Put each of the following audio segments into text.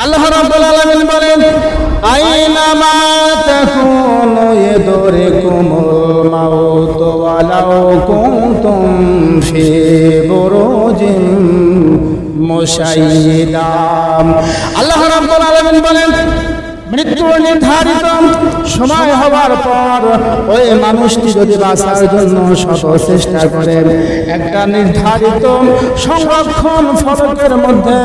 আল্লাহ রাব্বুল আলামিন বলেন আইনামা তাকুনু ইয়াদরিকুমুল মাউত ওয়ালাউ কুনতুম ফি বুরুজিন মুশাইয়্যিদা। আল্লাহ রাব্বুল আলামিন বলেন মৃত্যু নির্ধারিত সময় হওয়ার পর ওই মানুষটি যদি বাঁচার জন্য শত চেষ্টা করে, একটা নির্ধারিত সংরক্ষণ ফলকের মধ্যে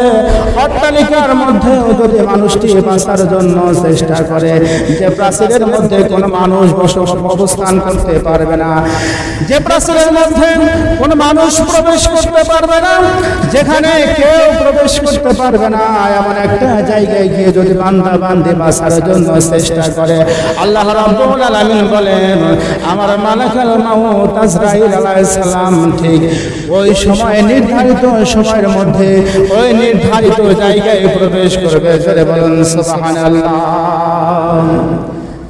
অট্টালিকার মধ্যে যদি মানুষটি বাঁচার জন্য চেষ্টা করে, যে প্রাচীরের মধ্যে কোনো মানুষ অবস্থান করতে পারবে না, যে প্রাচীরের মধ্যে কোনো মানুষ প্রবেশ করতে পারবে না, যেখানে কেউ প্রবেশ করতে পারবে না, এমন একটা জায়গায় গিয়ে যদি বান্দা বান্দি বাঁচার জন্য চেষ্টা করে, আল্লাহ রাব্বুল আলামিন বলেন আমার মালাকুল মাউত আজরাইল আলাইহিস সালাম ঠিক ওই সময় নির্ধারিত সময়ের মধ্যে ওই নির্ধারিত জায়গায় প্রবেশ করবে। জোরে বলুন সুবহানাল্লাহ।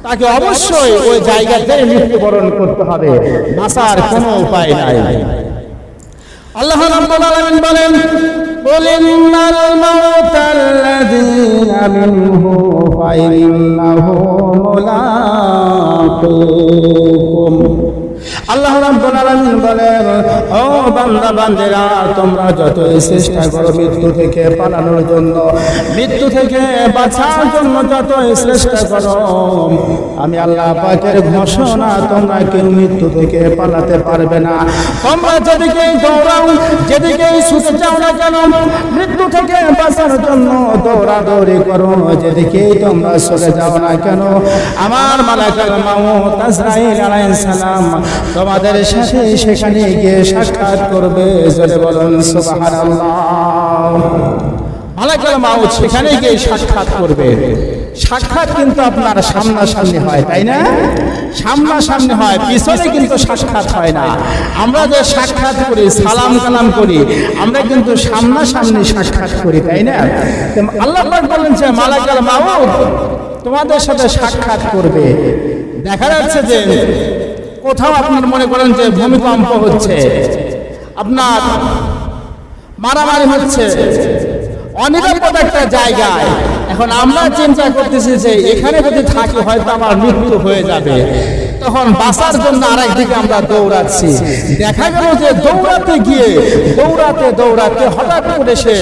তাকে অবশ্যই ওই জায়গাতে মৃত্যুবরণ করতে হবে, বাঁচার কোনো উপায় নাই। আল্লাহ রাব্বুল আলামিন বলেন قل إن الموت الذين منه فإنه ملاقوكم। আল্লাহ রাব্বুল আলামিন বলেন ও বান্দা বান্দেরা, তোমরা যতই চেষ্টা করো মৃত্যু থেকে পালানোর জন্য, মৃত্যু থেকে বাঁচার জন্য যতই চেষ্টা করো, আমি আল্লাহ পাকের ঘোষণা তোমরা কেউ মৃত্যু থেকে পালাতে পারবে না। তোমরা যেদিকেই দৌড়াও, যেদিকেই ছুটে যাও না কেন, মৃত্যু থেকে বাঁচার জন্য দৌড়াদৌড়ি করো, যেদিকেই তোমরা চলে যাও না কেন, আমার মালাকুল মাউত আজরাইল আলাইহিস সালাম তোমাদের সাথে সেখানে গিয়ে সাক্ষাৎ করবে। জোরে বলুন সুবহানাল্লাহ। মালাকুল মাউত সেখানে গিয়ে সাক্ষাৎ করবে। সাক্ষাৎ কিন্তু আপনার সামনাসামনি হয়, তাই না? সামনাসামনি হয়, পিছনে কিন্তু সাক্ষাৎ হয় না। আমরা যে সাক্ষাৎ করি, সালাম কালাম করি, আমরা কিন্তু সামনাসামনি সাক্ষাৎ করি, তাই না? আল্লাহ পাক বলেন যে মালাকুল মাউত তোমাদের সাথে সাক্ষাৎ করবে। দেখা যাচ্ছে যে কোথাও আপনার মনে করেন যে ভূমিকম্প হচ্ছে, আপনার মারামারি হচ্ছে, অনিরাপদ একটা জায়গায়, এখন আমরা চিন্তা করতেছি যে এখানে যদি থাকি হয়তো আমার মৃত্যু হয়ে যাবে, তখন বাঁচার জন্য আরেকদিকে আমরা দৌড়াচ্ছি। দেখা গেল যে দৌড়াতে দৌড়াতে হঠাৎ করে সে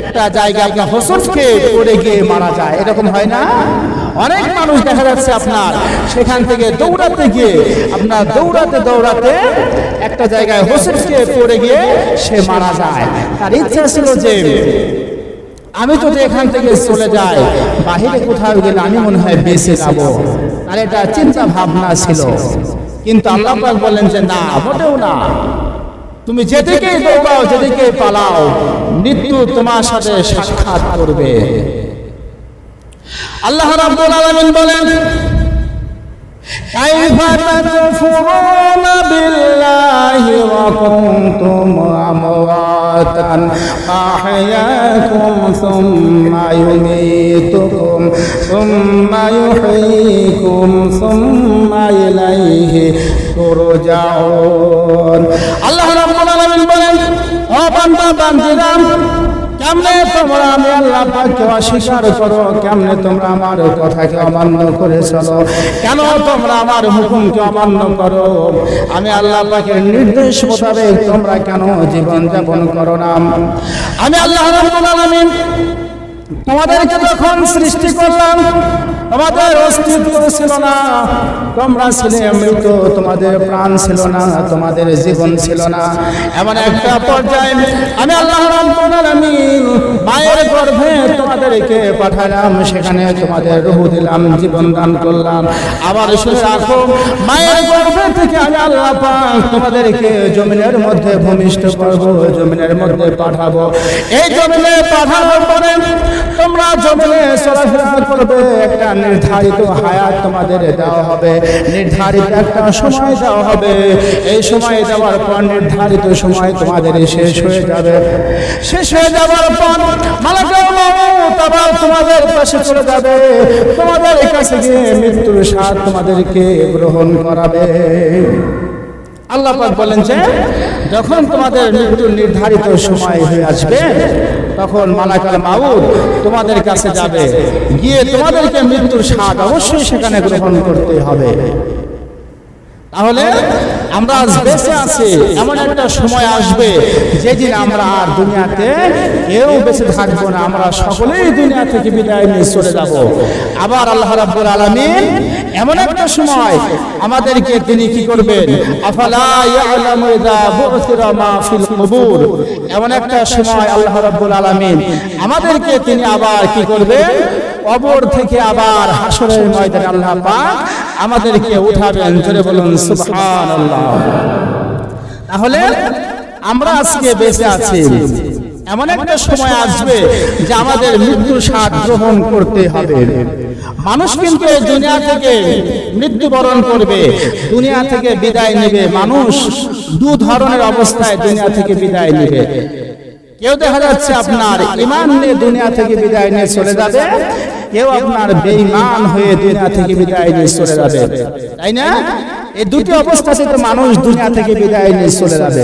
একটা জায়গায় হোঁচট খেয়ে পড়ে গিয়ে মারা যায়। এরকম হয় না? অনেক মানুষ দেখা যাচ্ছে আপনার সেখান থেকে দৌড়াতে গিয়ে আপনার দৌড়াতে একটা জায়গায় হোঁচট খেয়ে পড়ে গিয়ে সে মারা যায়। তার ইচ্ছা ছিল যে আমি যদি এখান থেকে চলে যাই, বাহিরে কোথাও গেলে আমি মনে হয় বেঁচে যাব, আর এটা চিন্তা ভাবনা ছিল। কিন্তু আল্লাহ পাক বলেন যে না, মোটেও না, তুমি যেদিকেই দৌড়াও, যেদিকেই পালাও, মৃত্যু তোমার সাথে সাক্ষাৎ করবে। আল্লাহ রাব্বুল আলামিন বলেন কাইফা তাকফুরুনা বিল্লাহি ওয়া কুনতুম আমওয়াতান আহয়াকুম সুম্মা ইউমীতুকুম সুম্মা ইউহয়িকুম সুম্মা ইলাইহি তুরজাউন। আল্লাহ রাব্বুল আলামিন বলেন ও বান্দা বান্দীরা, কেমনে তোমরা আমি আল্লাহ পাককে অস্বীকার করো, কেমনে তোমরা আমার কথাকে অমান্য করে চলো, কেন তোমরা আমার হুকুমকে অমান্য করো, আমি আল্লাহ পাকের নির্দেশ মোতাবেক তোমরা কেন জীবন যাপন করো না? আমি আল্লাহ রাব্বুল আলামিন তোমাদেরকে যখন সৃষ্টি করলাম, তোমাদের অস্তিত্ব ছিল না, তোমরা ছিলে মৃত, তোমাদের প্রাণ ছিল না, তোমাদের জীবন ছিল না। এমন একটা পর্যায়ে আমি আল্লাহ রাব্বুল আলামিন মায়ের গর্ভে তোমাদেরকে পাঠালাম, সেখানে তোমাদের রূহ দিলাম, জীবন দান করলাম। আবার শুনে রাখো, মায়ের গর্ভে থেকে আমি আল্লাহ পাক তোমাদেরকে জমিনের মধ্যে ভূমিষ্ঠ করব, জমিনের মধ্যে পাঠাবো। এই জমিনে পাঠানোর পরে তোমরা জমিনে চলাফেরা করবে, একটা নির্ধারিত হায়াত তোমাদের দেওয়া হবে, নির্ধারিত একটা সময় দেওয়া হবে। এই সময় দেওয়ার পর নির্ধারিত সময় তোমাদের শেষ হয়ে যাবে। শেষ হয়ে যাওয়ার পর মালাকুল মাউত আবার তোমাদের পাশে চলে যাবে, তোমাদের কাছে গিয়ে মৃত্যুর স্বাদ তোমাদেরকে গ্রহণ করাবে। আল্লাহ পাক বলেন যে যখন তোমাদের মৃত্যুর নির্ধারিত সময় হয়ে আসবে, তখন মালাকুল মাউত তোমাদের কাছে যাবে, গিয়ে তোমাদেরকে মৃত্যুর স্বাদ অবশ্যই সেখানে গ্রহণ করতে হবে। তাহলে আমরা আজ বেঁচে আছি, এমন একটা সময় আসবে যেদিন আমরা আর দুনিয়াতে কেউ বেঁচে থাকবো না, আমরা সকলেই দুনিয়া থেকে বিদায় নিয়ে চলে যাব। আবার আল্লাহ রাব্বুল আলামিন এমন একটা সময় আমাদেরকে তিনি কি করবেন, আফালা ইয়ালামু ইযা বু'থিরা মা ফিল কুবুর, এমন একটা সময় আল্লাহ রাব্বুল আলামিন আমাদেরকে তিনি আবার কি করবেন, কবর থেকে আবার হাসরের ময়দানে আল্লাহ পাক আমাদেরকে উঠাবেন। জোরে বলুন সুবহানাল্লাহ। তাহলে আমরা আজকে বেঁচে আছি, এমন একটা সময় আসবে যে আমাদের মৃত্যুর স্বাদ গ্রহণ করতে হবে। মানুষ কিন্তু এই দুনিয়া থেকে মৃত্যুবরণ করবে, দুনিয়া থেকে বিদায় নেবে। মানুষ দু ধরনের অবস্থায় দুনিয়া থেকে বিদায় নেবে। কেউ দেখা যাচ্ছে আপনার ঈমান নিয়ে দুনিয়া থেকে বিদায় নিয়ে চলে যাবে, কেউ আপনার বেঈমান হয়ে দুনিয়া থেকে বিদায় নিয়ে চলে যাবে, তাই না? এই দুটি অবস্থা থেকে মানুষ দুনিয়া থেকে বিদায় নিয়ে চলে যাবে।